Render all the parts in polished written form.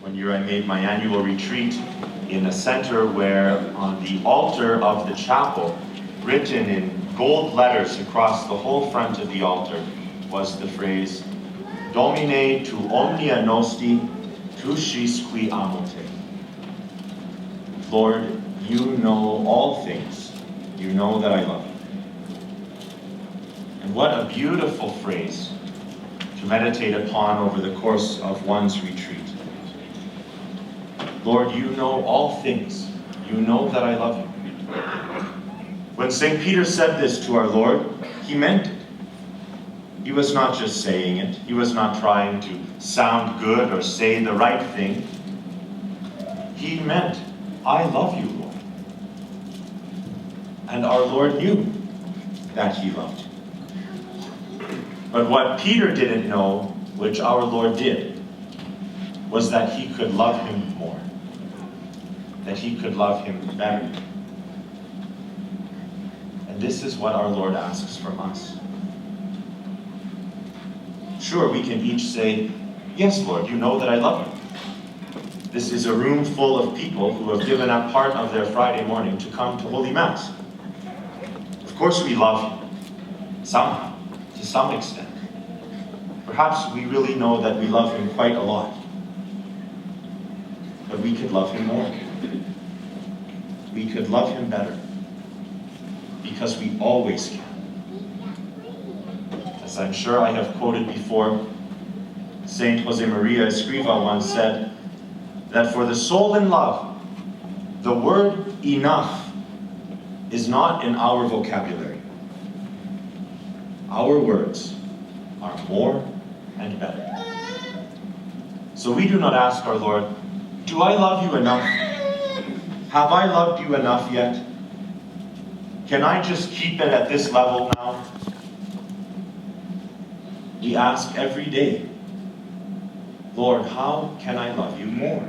One year I made my annual retreat in a center where on the altar of the chapel, written in gold letters across the whole front of the altar, was the phrase, Domine tu omnia nosti, tu scis qui amo te. Lord, you know all things. You know that I love you. And what a beautiful phrase to meditate upon over the course of one's retreat. Lord, you know all things. You know that I love you. When St. Peter said this to our Lord, he meant it. He was not just saying it. He was not trying to sound good or say the right thing. He meant, I love you, Lord. And our Lord knew that he loved you. But what Peter didn't know, which our Lord did, was that he could love him more. That he could love him better. And this is what our Lord asks from us. Sure, we can each say, yes, Lord, you know that I love you. This is a room full of people who have given up part of their Friday morning to come to Holy Mass. Of course we love him, somehow, to some extent. Perhaps we really know that we love him quite a lot. But we could love him more. We could love him better. Because we always can. As I'm sure I have quoted before, Saint Josemaria Escriva once said that for the soul in love, the word enough is not in our vocabulary. Our words are more and better. So we do not ask our Lord, do I love you enough? Have I loved you enough yet? Can I just keep it at this level now? We ask every day, Lord, how can I love you more?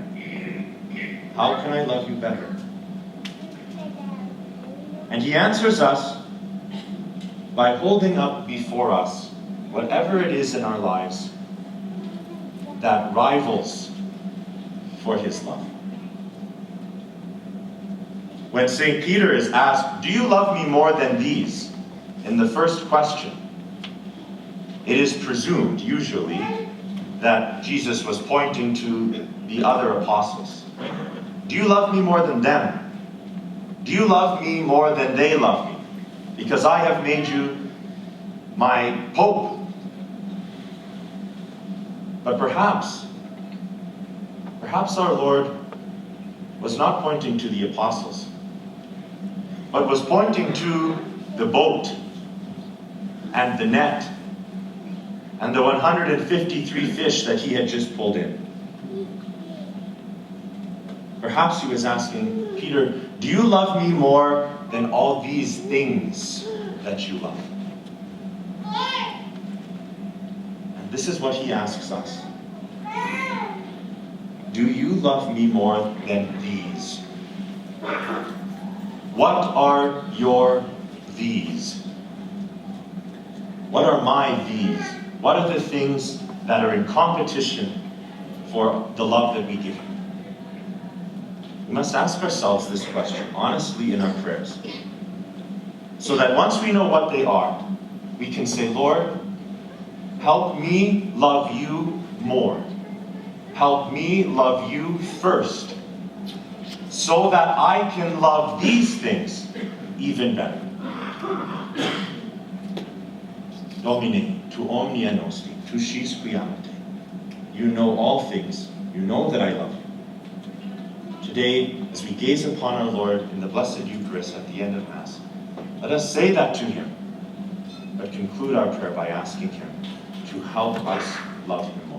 How can I love you better? And he answers us by holding up before us whatever it is in our lives that rivals for his love. When St. Peter is asked, do you love me more than these? In the first question, it is presumed, usually, that Jesus was pointing to the other apostles. Do you love me more than them? Do you love me more than they love me? Because I have made you my Pope. But perhaps our Lord was not pointing to the apostles, but was pointing to the boat and the net and the 153 fish that he had just pulled in. Perhaps he was asking, Peter, do you love me more than all these things that you love? And this is what he asks us. Do you love me more than these? What are your these? What are my these? What are the things that are in competition for the love that we give him? We must ask ourselves this question honestly in our prayers, so that once we know what they are, we can say, Lord, help me love you more. Help me love you first, so that I can love these things even better. Domine, tu omnia nosti, tu scis qui amo te. You know all things. You know that I love you. Today, as we gaze upon our Lord in the Blessed Eucharist at the end of Mass, let us say that to him, but conclude our prayer by asking him to help us love him more.